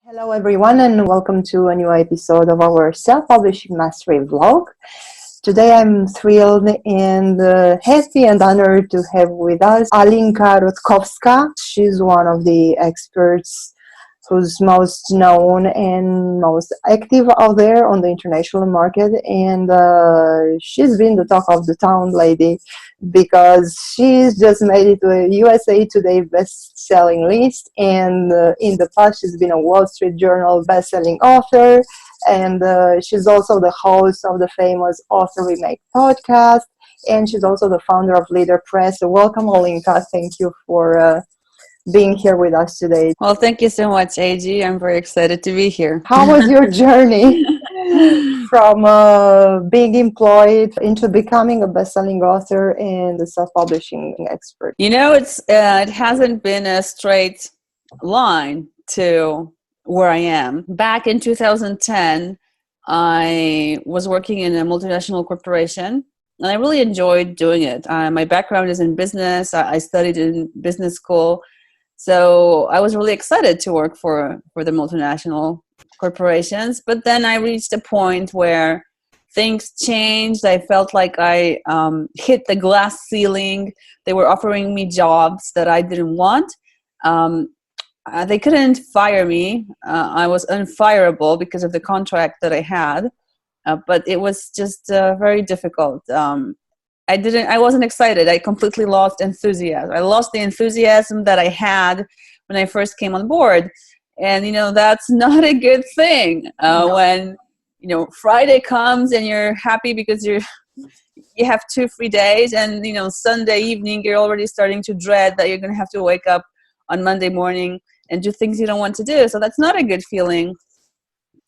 Hello, everyone, and welcome to a new episode of our self-publishing mastery vlog. Today, I'm thrilled and happy and honored to have with us Alinka Rutkowska. She's one of the experts who's most known and most active out there on the international market, and she's been the talk of the town lady because she's just made it to a USA Today best-selling list, and in the past she's been a Wall Street Journal best-selling author, and she's also the host of the famous Author Remake podcast, and she's also the founder of Leader Press. So welcome, Olinka. Thank you for being here with us today. Well, thank you so much, AG. I'm very excited to be here. How was your journey from being employed into becoming a best-selling author and a self-publishing expert? You know, it hasn't been a straight line to where I am. Back in 2010, I was working in a multinational corporation, and I really enjoyed doing it. My background is in business. I studied in business school. So I was really excited to work for the multinational corporations. But then I reached a point where things changed. I felt like I hit the glass ceiling. They were offering me jobs that I didn't want. They couldn't fire me. I was unfireable because of the contract that I had. But it was just very difficult. I wasn't excited. I completely lost enthusiasm. I lost the enthusiasm that I had when I first came on board. And, that's not a good thing. When, Friday comes and you're happy because you have 2 free days, and, Sunday evening, you're already starting to dread that you're going to have to wake up on Monday morning and do things you don't want to do. So that's not a good feeling.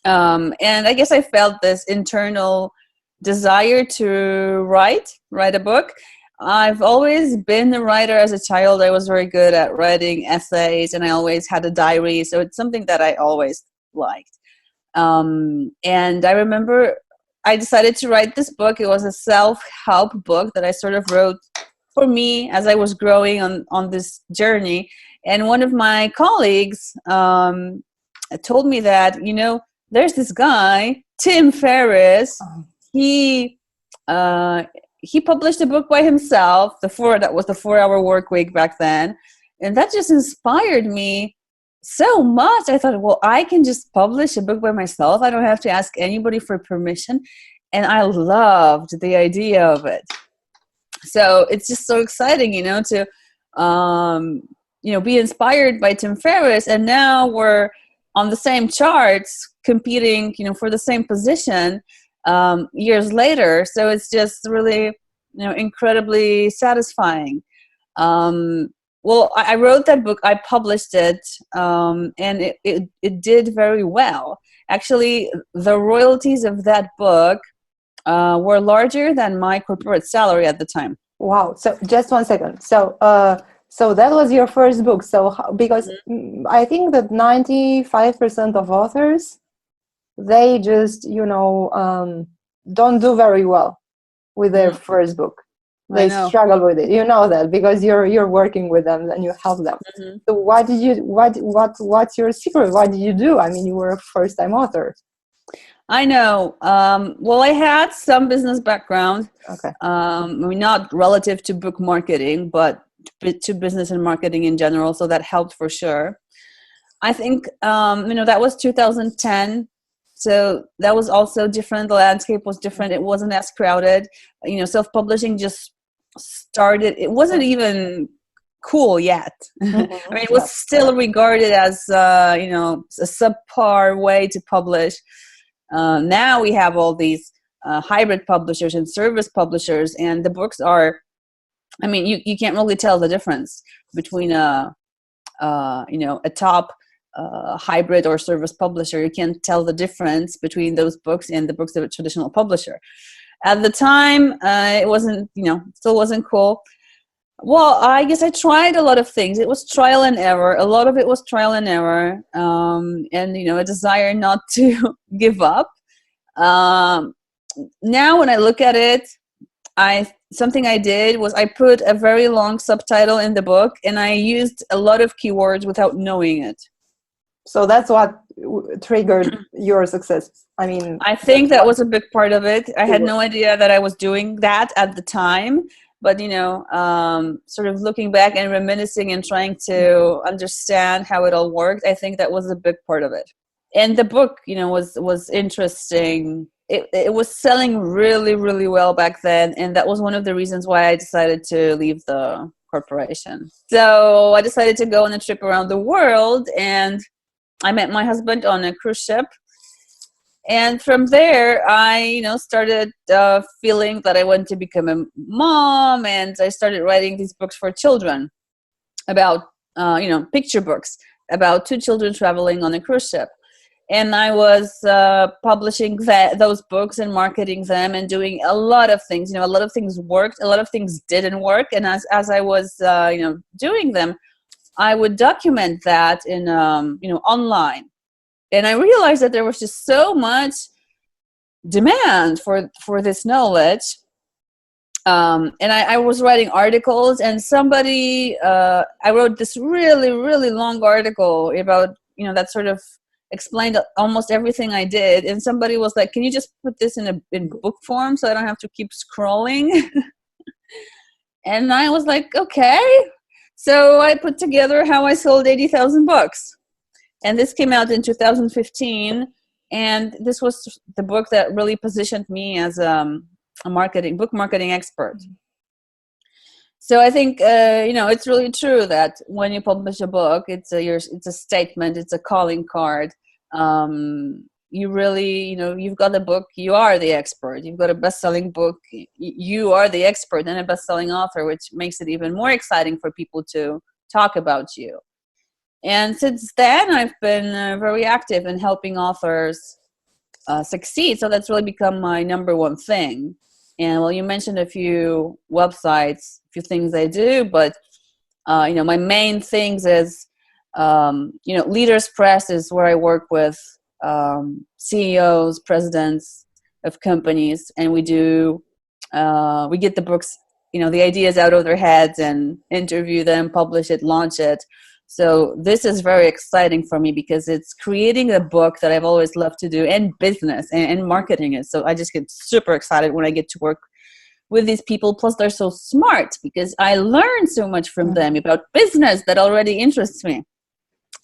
And I guess I felt this internal desire to write a book. I've always been a writer as a child. I was very good at writing essays, and I always had a diary. So it's something that I always liked. And I remember I decided to write this book. It was a self-help book that I sort of wrote for me as I was growing on this journey. And one of my colleagues told me that, there's this guy, Tim Ferriss. He published a book by himself. That was the 4-hour work week back then, and that just inspired me so much. I thought, well, I can just publish a book by myself. I don't have to ask anybody for permission, and I loved the idea of it. So it's just so exciting, to be inspired by Tim Ferriss, and now we're on the same charts, competing, for the same position. Years later. So it's just really, incredibly satisfying. Well, I wrote that book, I published it, and it did very well. Actually, the royalties of that book were larger than my corporate salary at the time. Wow. So just 1 second. So that was your first book. So because I think that 95% of authors, they just, don't do very well with their first book. They struggle with it. You know that because you're working with them and you help them. Mm-hmm. So what's your secret? What did you do? I mean, you were a first-time author. I know. Well, I had some business background. Okay. Not relative to book marketing, but to business and marketing in general. So that helped for sure. I think, that was 2010. So that was also different. The landscape was different. It wasn't as crowded. Self-publishing just started. It wasn't even cool yet. Mm-hmm. I mean, it was still regarded as, a subpar way to publish. Now we have all these hybrid publishers and service publishers, and the books are, you can't really tell the difference between a top hybrid or service publisher. You can't tell the difference between those books and the books of a traditional publisher. At the time, it wasn't, still wasn't cool. Well, I guess I tried a lot of things. It was trial and error. A lot of it was trial and error, and a desire not to give up. Now, when I look at it, something I did was I put a very long subtitle in the book, and I used a lot of keywords without knowing it. So that's what triggered your success? I mean, I think that was a big part of it. I had no idea that I was doing that at the time, but sort of looking back and reminiscing and trying to understand how it all worked, I think that was a big part of it. And the book, was interesting. It was selling really, really well back then, and that was one of the reasons why I decided to leave the corporation. So I decided to go on a trip around the world, and I met my husband on a cruise ship. And from there, I, started feeling that I wanted to become a mom, and I started writing these books for children about, picture books about two children traveling on a cruise ship. And I was publishing those books and marketing them and doing a lot of things. A lot of things worked, a lot of things didn't work. And as I was, doing them, I would document that in, online. And I realized that there was just so much demand for this knowledge. And I was writing articles, and I wrote this really, really long article about, that sort of explained almost everything I did. And somebody was like, can you just put this in book form so I don't have to keep scrolling? And I was like, okay. So I put together how I sold 80,000 books. And this came out in 2015. And this was the book that really positioned me as a book marketing expert. So I think, it's really true that when you publish a book, it's a statement, it's a calling card. You really, you've got a book, you are the expert. You've got a best-selling book, you are the expert and a best-selling author, which makes it even more exciting for people to talk about you. And since then, I've been very active in helping authors succeed. So that's really become my number one thing. And well, you mentioned a few websites, a few things I do, but my main things is, Leaders Press is where I work with CEOs, presidents of companies, and we get the books, the ideas out of their heads and interview them, publish it, launch it. So this is very exciting for me because it's creating a book that I've always loved to do, and business and marketing it. So I just get super excited when I get to work with these people. Plus they're so smart because I learn so much from them about business that already interests me.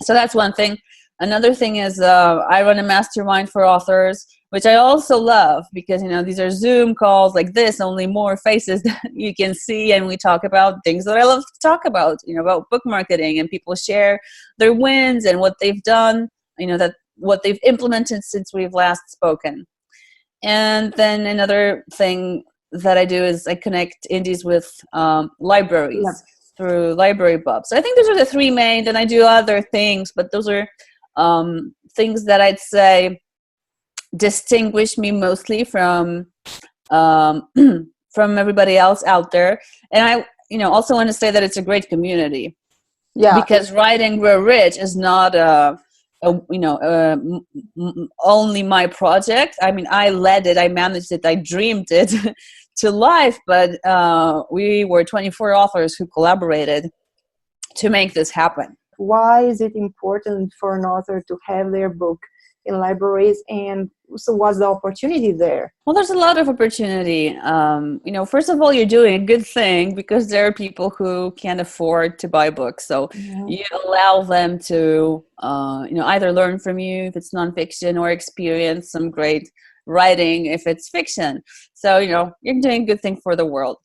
So that's one thing. Another thing is I run a mastermind for authors, which I also love because, these are Zoom calls like this, only more faces that you can see. And we talk about things that I love to talk about, about book marketing, and people share their wins and what they've done, what they've implemented since we've last spoken. And then another thing that I do is I connect indies with libraries through Librarybub. So I think those are the three main, and I do other things, but those are things that I'd say distinguish me mostly from everybody else out there. And I also want to say that it's a great community. Yeah. Because Write and Grow Rich is not only my project. I mean, I led it, I managed it, I dreamed it to life, but we were 24 authors who collaborated to make this happen. Why is it important for an author to have their book in libraries, and so what's the opportunity there? Well, there's a lot of opportunity. First of all, you're doing a good thing because there are people who can't afford to buy books. So you allow them to, either learn from you if it's nonfiction, or experience some great writing if it's fiction. So, you're doing a good thing for the world.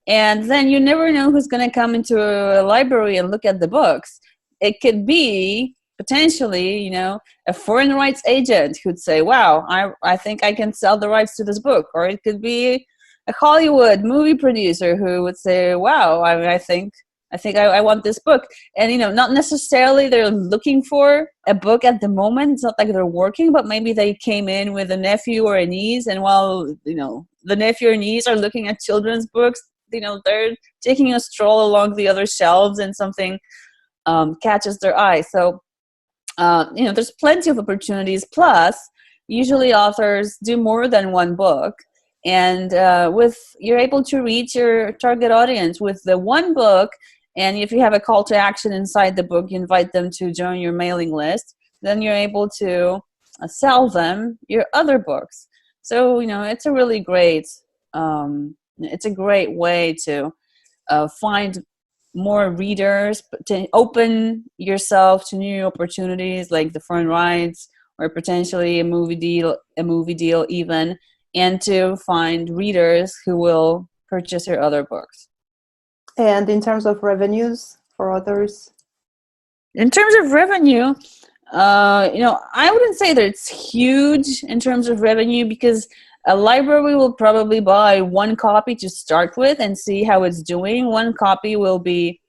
And then you never know who's going to come into a library and look at the books. It could be potentially, a foreign rights agent who'd say, wow, I think I can sell the rights to this book. Or it could be a Hollywood movie producer who would say, wow, I think I want this book. And, not necessarily they're looking for a book at the moment. It's not like they're working, but maybe they came in with a nephew or a niece. And while, the nephew or niece are looking at children's books, they're taking a stroll along the other shelves and something catches their eye. So, there's plenty of opportunities. Plus, usually authors do more than one book. And you're able to reach your target audience with the one book. And if you have a call to action inside the book, you invite them to join your mailing list. then you're able to sell them your other books. So, it's a really great, it's a great way to find more readers, to open yourself to new opportunities like the foreign rights or potentially a movie deal even, and to find readers who will purchase your other books. And in terms of revenues for authors? In terms of revenue, I wouldn't say that it's huge in terms of revenue, because a library will probably buy one copy to start with and see how it's doing. One copy will be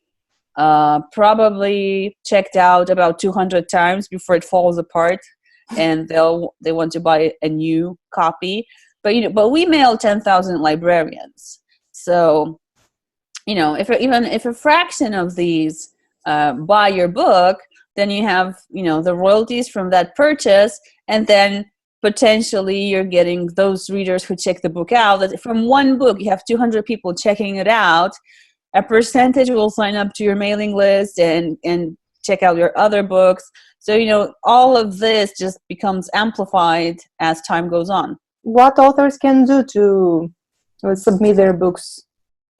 probably checked out about 200 times before it falls apart, and they want to buy a new copy. But we mail 10,000 librarians, so if a fraction of these buy your book, then you have the royalties from that purchase, and then potentially you're getting those readers who check the book out. That from one book you have 200 people checking it out. A percentage will sign up to your mailing list and check out your other books. So all of this just becomes amplified as time goes on. What authors can do to submit their books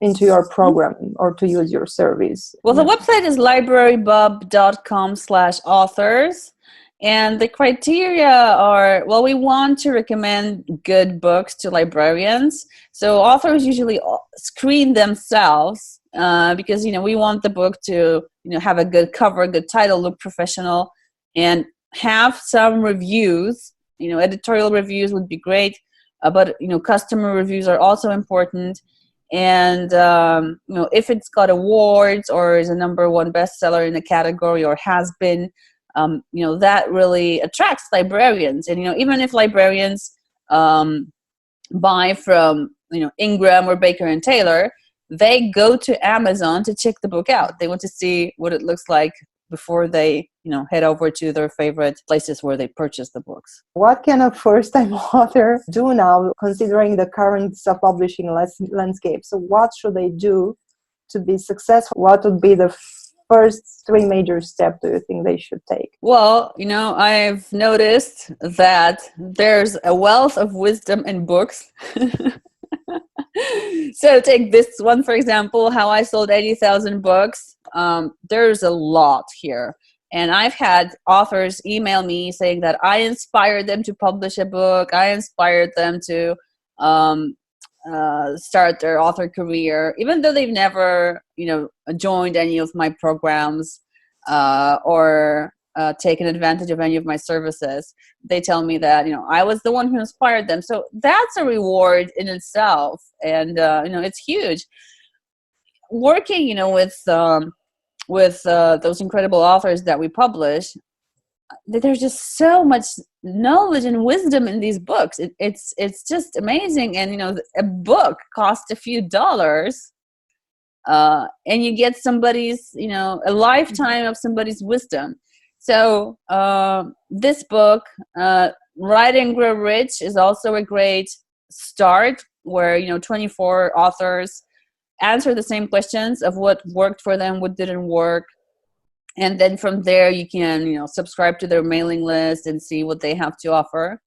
into your program or to use your service? Well, the website is librarybub.com/authors. And the criteria are, well, we want to recommend good books to librarians. So authors usually screen themselves because, we want the book to, have a good cover, good title, look professional, and have some reviews. Editorial reviews would be great, but, customer reviews are also important. And, if it's got awards or is a #1 bestseller in a category or has been, that really attracts librarians. And, even if librarians buy from, Ingram or Baker and Taylor, they go to Amazon to check the book out. They want to see what it looks like before they, head over to their favorite places where they purchase the books. What can a first-time author do now, considering the current self-publishing landscape? So what should they do to be successful? What would be the first 3 major steps do you think they should take? Well, I've noticed that there's a wealth of wisdom in books. So take this one, for example, How I Sold 80,000 Books. There's a lot here. And I've had authors email me saying that I inspired them to publish a book. I inspired them to start their author career, even though they've never, joined any of my programs or taken advantage of any of my services. They tell me that, I was the one who inspired them. So that's a reward in itself. And, it's huge. Working, with those incredible authors that we publish, there's just so much knowledge and wisdom in these books. It's just amazing. And, a book costs a few dollars. And you get somebody's, a lifetime of somebody's wisdom. So this book, Write and Grow Rich, is also a great start where, 24 authors answer the same questions of what worked for them, what didn't work. And then from there, you can, subscribe to their mailing list and see what they have to offer.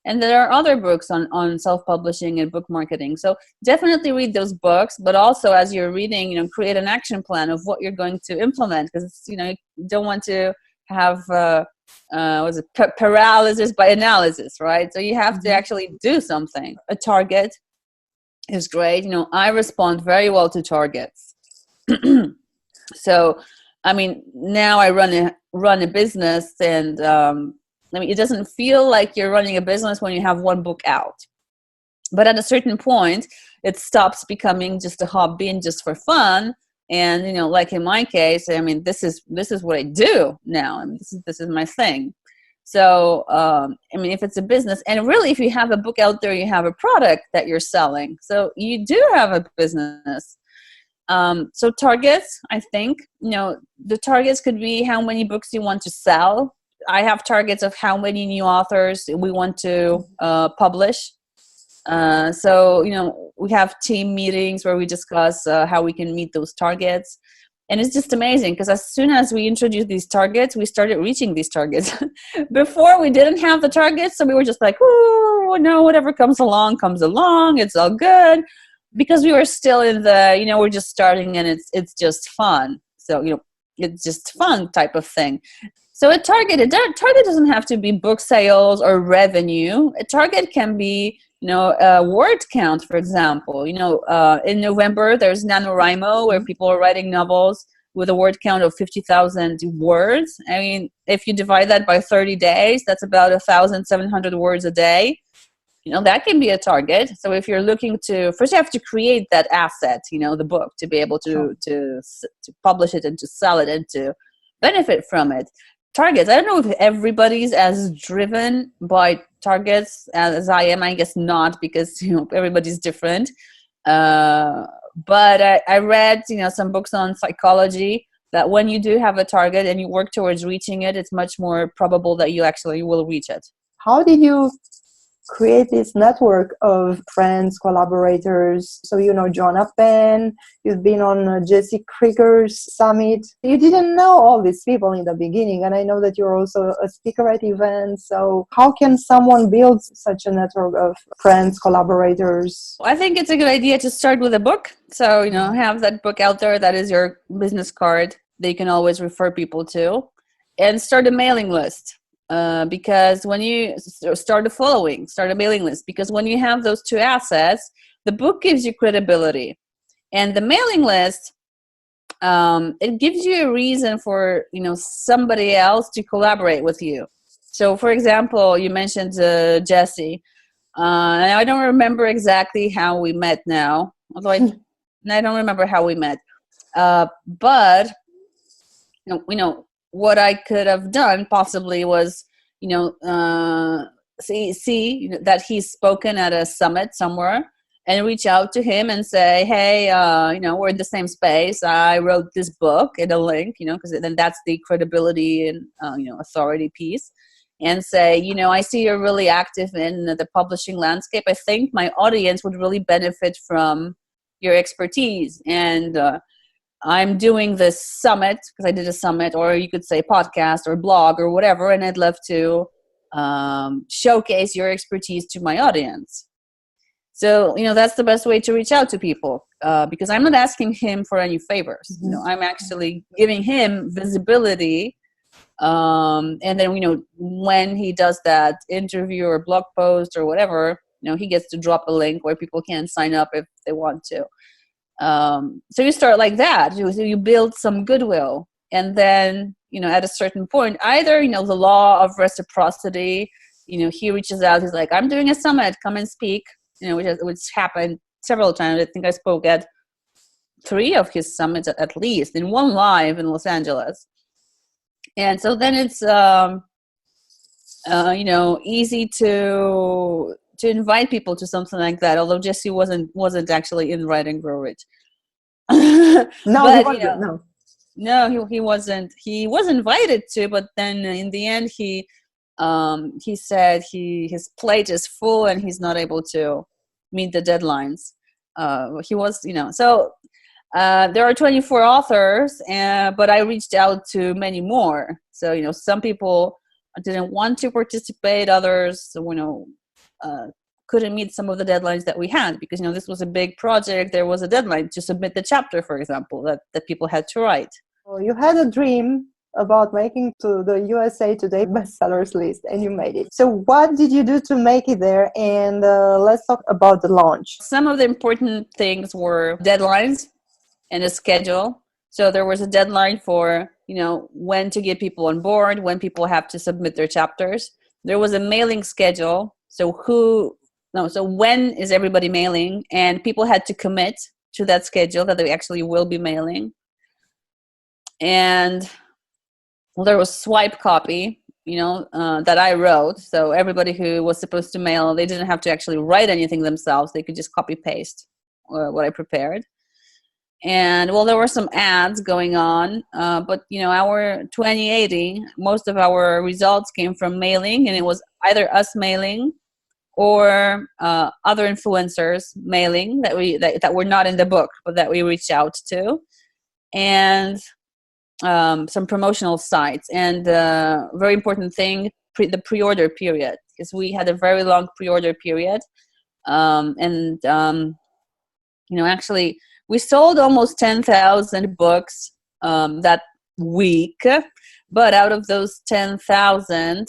And there are other books on self-publishing and book marketing. So definitely read those books, but also as you're reading, create an action plan of what you're going to implement, because you don't want to have paralysis by analysis, right? So you have to actually do something. A target is great. I respond very well to targets. So, now I run a business, and it doesn't feel like you're running a business when you have one book out. But at a certain point, it stops becoming just a hobby and just for fun. And, like in my case, this is what I do now. And this is my thing. So, if it's a business, and really, if you have a book out there, you have a product that you're selling. So you do have a business. So targets, I think, the targets could be how many books you want to sell. I have targets of how many new authors we want to publish. So, we have team meetings where we discuss how we can meet those targets. And it's just amazing because as soon as we introduced these targets, we started reaching these targets. Before we didn't have the targets, so we were just like, oh, no, whatever comes along, it's all good. Because we were still in the, we're just starting and it's just fun. So, it's just fun type of thing. So a target doesn't have to be book sales or revenue. A target can be, a word count, for example. In November, there's NaNoWriMo, where people are writing novels with a word count of 50,000 words. I mean, if you divide that by 30 days, that's about 1,700 words a day. That can be a target. So if you're looking to, first you have to create that asset, the book, to be able to publish it and to sell it and to benefit from it. Targets. I don't know if everybody's as driven by targets as I am. I guess not, because everybody's different. But I read some books on psychology that when you do have a target and you work towards reaching it, it's much more probable that you actually will reach it. How did you create this network of friends, collaborators? So, Joanna Penn, you've been on Jesse Krieger's summit. You didn't know all these people in the beginning, and I know that you're also a speaker at events. So how can someone build such a network of friends, collaborators? I think it's a good idea to start with a book. So, have that book out there that is your business card that you can always refer people to, and start a mailing list. Because when you start a mailing list, because when you have those two assets, the book gives you credibility, and the mailing list, it gives you a reason for somebody else to collaborate with you. So, for example, you mentioned Jesse. I don't remember exactly how we met now, although I don't remember how we met. But what I could have done possibly was, see that he's spoken at a summit somewhere, and reach out to him and say, hey, we're in the same space. I wrote this book in a link, because then that's the credibility and, authority piece. And say, I see you're really active in the publishing landscape. I think my audience would really benefit from your expertise. And, I'm doing this summit because I did a summit, or you could say podcast or blog or whatever, and I'd love to showcase your expertise to my audience. So, that's the best way to reach out to people, because I'm not asking him for any favors. Mm-hmm. I'm actually giving him visibility. And then, when he does that interview or blog post or whatever, he gets to drop a link where people can sign up if they want to. So you start like that. You build some goodwill, and then at a certain point, either the law of reciprocity. He reaches out. He's like, "I'm doing a summit. Come and speak." Which happened several times. I think I spoke at 3 of his summits at least, in one live in Los Angeles. And so then it's easy to invite people to something like that, although Jesse wasn't actually in Write and Grow Rich. No, but, he wasn't. No, he wasn't. He was invited to, but then in the end, he said his plate is full and he's not able to meet the deadlines. He was, so there are 24 authors, but I reached out to many more. So, some people didn't want to participate, others, couldn't meet some of the deadlines that we had, because this was a big project. There was a deadline to submit the chapter, for example, that people had to write. Well, you had a dream about making to the USA Today bestsellers list, and you made it. So what did you do to make it there? And let's talk about the launch. Some of the important things were deadlines and a schedule. So there was a deadline for when to get people on board, when people have to submit their chapters. There was a mailing schedule. So when is everybody mailing? And people had to commit to that schedule that they actually will be mailing. And there was swipe copy, that I wrote. So everybody who was supposed to mail, they didn't have to actually write anything themselves. They could just copy paste what I prepared. And there were some ads going on, but our 2080, most of our results came from mailing, and it was either us mailing or other influencers mailing that were not in the book, but that we reached out to. and some promotional sites. And very important thing, the pre-order period, because we had a very long pre-order period. Actually, we sold almost 10,000 books that week, but out of those 10,000,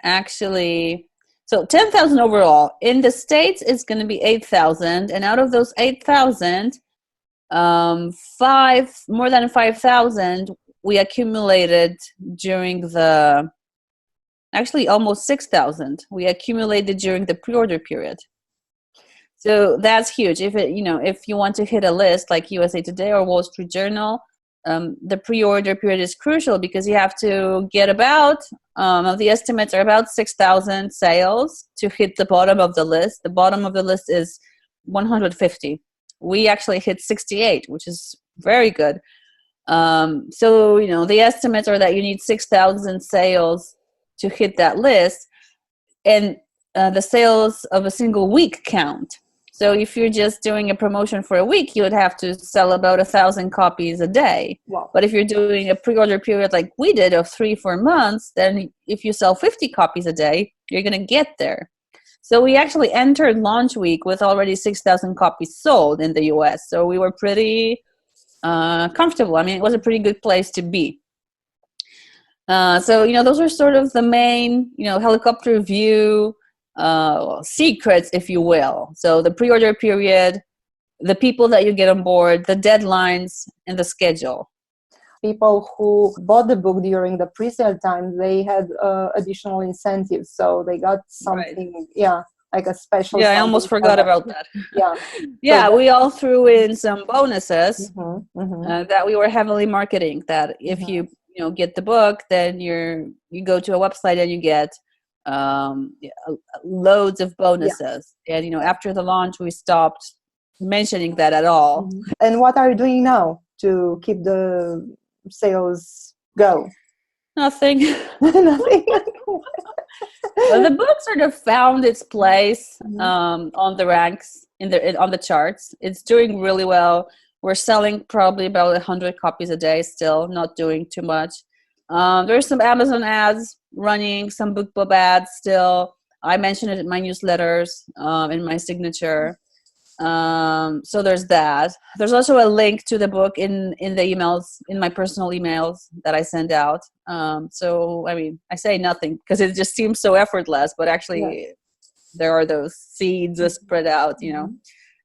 actually, so 10,000 overall. In the States, it's going to be 8,000, and out of those 8,000, more than 5,000 we accumulated during actually almost 6,000 we accumulated during the pre-order period. So that's huge. If you want to hit a list like USA Today or Wall Street Journal, the pre-order period is crucial, because you have to get the estimates are about 6,000 sales to hit the bottom of the list. The bottom of the list is 150. We actually hit 68, which is very good. The estimates are that you need 6,000 sales to hit that list, and the sales of a single week count. So if you're just doing a promotion for a week, you would have to sell about 1,000 copies a day. Wow. But if you're doing a pre-order period like we did of 3-4 months, then if you sell 50 copies a day, you're going to get there. So we actually entered launch week with already 6,000 copies sold in the US. So we were pretty comfortable. I mean, it was a pretty good place to be. Those are sort of the main, helicopter view secrets, if you will. So the pre-order period, the people that you get on board, the deadlines, and the schedule. People who bought the book during the pre-sale time, they had additional incentives, so they got something, like a special. Yeah, I almost forgot about that. Yeah, yeah, we all threw in some bonuses that we were heavily marketing. That if you get the book, then you go to a website and you get loads of bonuses. And after the launch, we stopped mentioning that at all. And what are you doing now to keep the sales go? Nothing. Nothing. Well, the book sort of found its place on the ranks on the charts. It's doing really well. We're selling probably about 100 copies a day still, not doing too much. There's some Amazon ads running, some BookBub ads still. I mentioned it in my newsletters, in my signature. So there's that. There's also a link to the book in the emails, in my personal emails that I send out. So, I mean, I say nothing because it just seems so effortless, but actually there are those seeds spread out,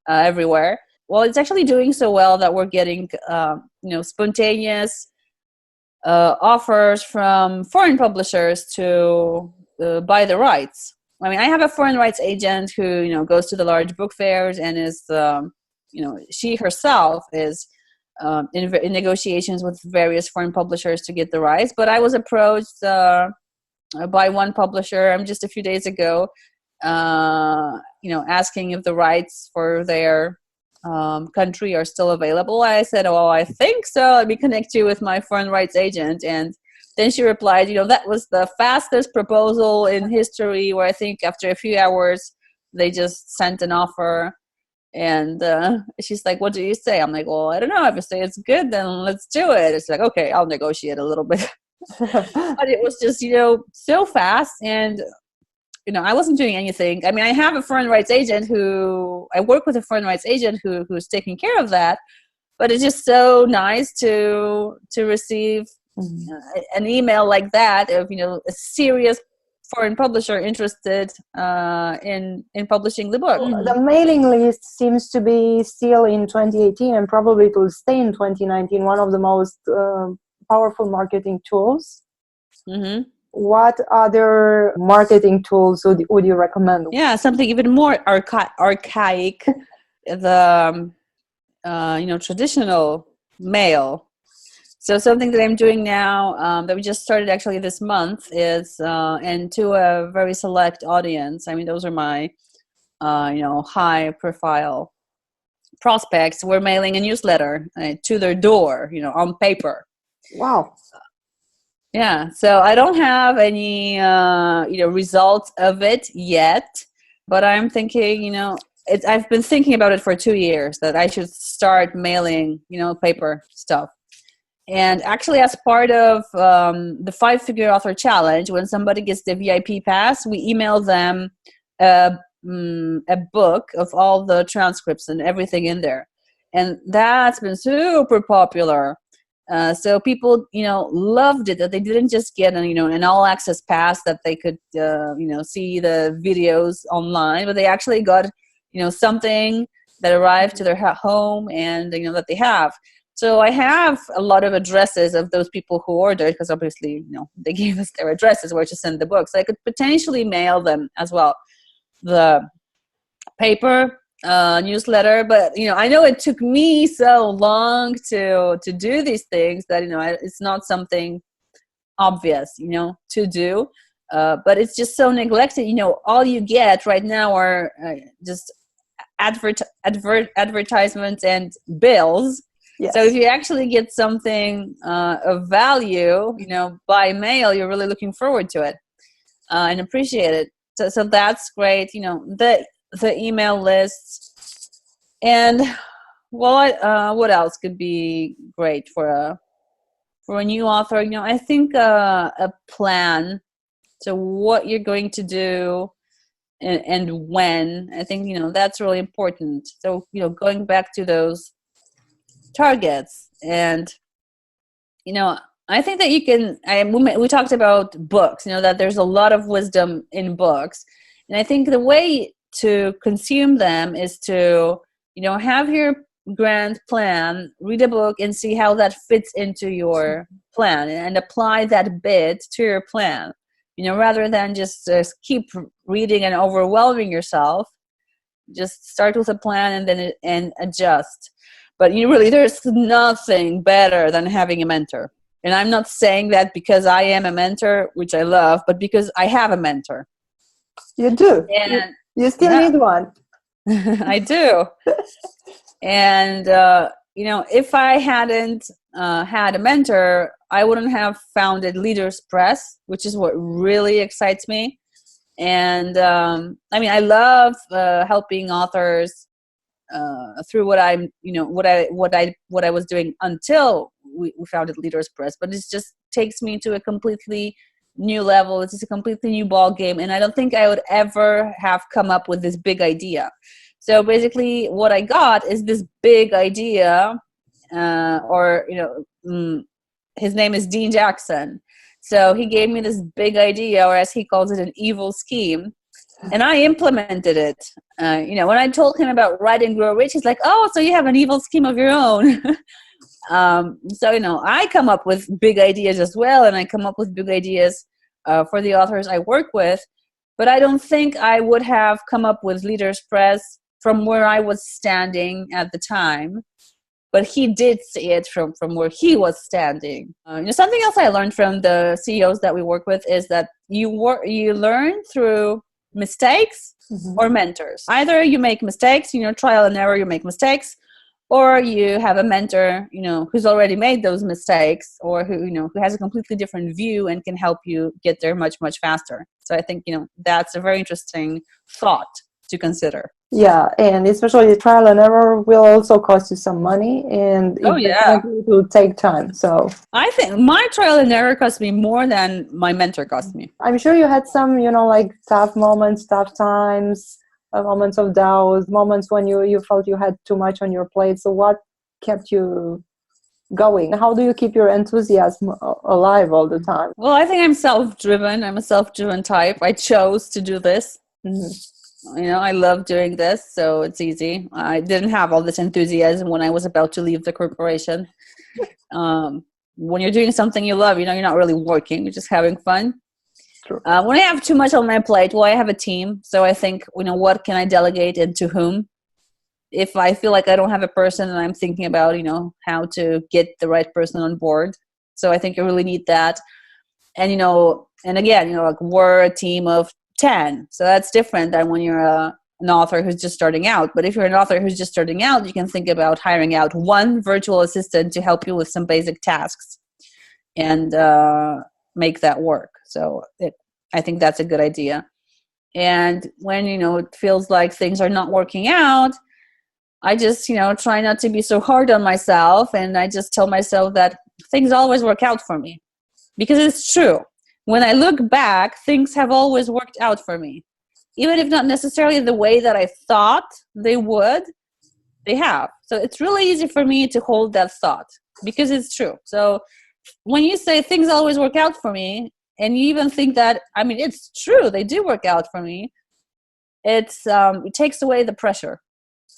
everywhere. Well, it's actually doing so well that we're getting, spontaneous offers from foreign publishers to buy the rights. I mean, I have a foreign rights agent who, goes to the large book fairs and is, she herself is in negotiations with various foreign publishers to get the rights. But I was approached by one publisher just a few days ago, asking if the rights for their country are still available. I said, "Oh, I think so. Let me connect you with my foreign rights agent." And then she replied, that was the fastest proposal in history, where I think after a few hours, they just sent an offer. And she's like, "What do you say?" I'm like, "Well, I don't know. If you say it's good, then let's do it." It's like, "Okay, I'll negotiate a little bit." But it was just, so fast. And, I wasn't doing anything. I mean, I have a foreign rights agent I work with a foreign rights agent who's taking care of that. But it's just so nice to receive an email like that of, a serious foreign publisher interested in publishing the book. The mailing list seems to be still in 2018, and probably it will stay in 2019, one of the most powerful marketing tools. What other marketing tools would you recommend? Yeah, something even more archaic, the traditional mail. So something that I'm doing now, that we just started actually this month, is and to a very select audience. I mean, those are my high profile prospects. We're mailing a newsletter to their door, on paper. Wow. Yeah, so I don't have any, results of it yet, but I'm thinking, I've been thinking about it for 2 years that I should start mailing, paper stuff. And actually, as part of the 5-Figure Author Challenge, when somebody gets the VIP pass, we email them a book of all the transcripts and everything in there. And that's been super popular. So people, loved it, that they didn't just get an all-access pass that they could, see the videos online, but they actually got, something that arrived to their home and, that they have. So I have a lot of addresses of those people who ordered, because obviously, they gave us their addresses where to send the books. So I could potentially mail them as well, the paper newsletter. But, I know it took me so long to do these things that, it's not something obvious, to do. But it's just so neglected. All you get right now are just advertisements and bills. Yes. So if you actually get something of value, by mail, you're really looking forward to it and appreciate it. So that's great. The email lists, and what else could be great for a new author? I think a plan. So what you're going to do and when. I think that's really important. So going back to those targets, and I think that you can. We talked about books, that there's a lot of wisdom in books, and I think the way to consume them is to have your grand plan, read a book, and see how that fits into your plan, and apply that bit to your plan, rather than just keep reading and overwhelming yourself. Just start with a plan and adjust. But really, there's nothing better than having a mentor. And I'm not saying that because I am a mentor, which I love, but because I have a mentor. You do. And you still need one. I do. And, if I hadn't had a mentor, I wouldn't have founded Leaders Press, which is what really excites me. And, I love helping authors through what I'm, what I was doing until we founded Leaders Press, but it just takes me to a completely new level. It's just a completely new ball game, and I don't think I would ever have come up with this big idea. So basically, what I got is this big idea, his name is Dean Jackson. So he gave me this big idea, or as he calls it, an evil scheme. And I implemented it. When I told him about Write and Grow Rich, he's like, "Oh, so you have an evil scheme of your own." So I come up with big ideas as well, and I come up with big ideas for the authors I work with. But I don't think I would have come up with Leaders Press from where I was standing at the time. But he did see it from where he was standing. Something else I learned from the CEOs that we work with is that you learn through mistakes or mentors. Either you make mistakes, trial and error, you make mistakes, or you have a mentor, who's already made those mistakes, or who has a completely different view and can help you get there much, much faster. So I think, that's a very interesting thought to consider. Yeah, and especially trial and error will also cost you some money, and it will take time. So I think my trial and error cost me more than my mentor cost me. I'm sure you had some, like tough moments, tough times, moments of doubt, moments when you felt you had too much on your plate. So what kept you going? How do you keep your enthusiasm alive all the time? Well, I think I'm self-driven. I'm a self-driven type. I chose to do this. Mm-hmm. I love doing this, so it's easy. I didn't have all this enthusiasm when I was about to leave the corporation. When you're doing something you love, you're not really working. You're just having fun. True. When I have too much on my plate, I have a team. So I think, what can I delegate and to whom? If I feel like I don't have a person and I'm thinking about, how to get the right person on board. So I think you really need that. And, and again, like we're a team of 10. So that's different than when you're an author who's just starting out. But if you're an author who's just starting out, you can think about hiring out one virtual assistant to help you with some basic tasks and make that work. So I think that's a good idea. And when, it feels like things are not working out, I just, try not to be so hard on myself. And I just tell myself that things always work out for me, because it's true. When I look back, things have always worked out for me. Even if not necessarily the way that I thought they would, they have. So it's really easy for me to hold that thought because it's true. So when you say things always work out for me, and you even think that, it's true, they do work out for me, it takes away the pressure.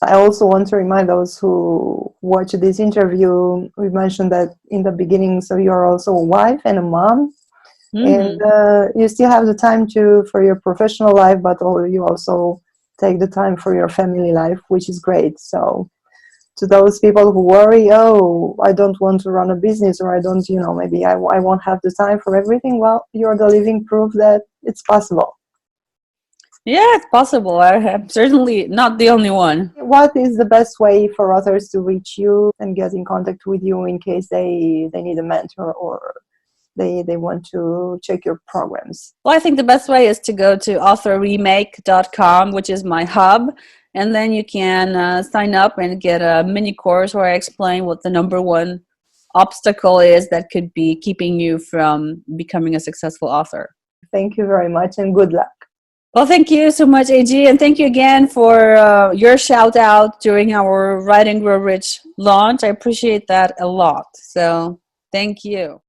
I also want to remind those who watch this interview, we mentioned that in the beginning, so you're also a wife and a mom. And you still have the time for your professional life, but you also take the time for your family life, which is great. So to those people who worry, oh, I don't want to run a business, or I don't, maybe I won't have the time for everything. Well, you're the living proof that it's possible. Yeah, it's possible. I'm certainly not the only one. What is the best way for others to reach you and get in contact with you in case they need a mentor, or they want to check your programs? Well, I think the best way is to go to authorremake.com, which is my hub. And then you can sign up and get a mini course where I explain what the number one obstacle is that could be keeping you from becoming a successful author. Thank you very much, and good luck. Well, thank you so much, AG. And thank you again for your shout out during our Write and Grow Rich launch. I appreciate that a lot. So thank you.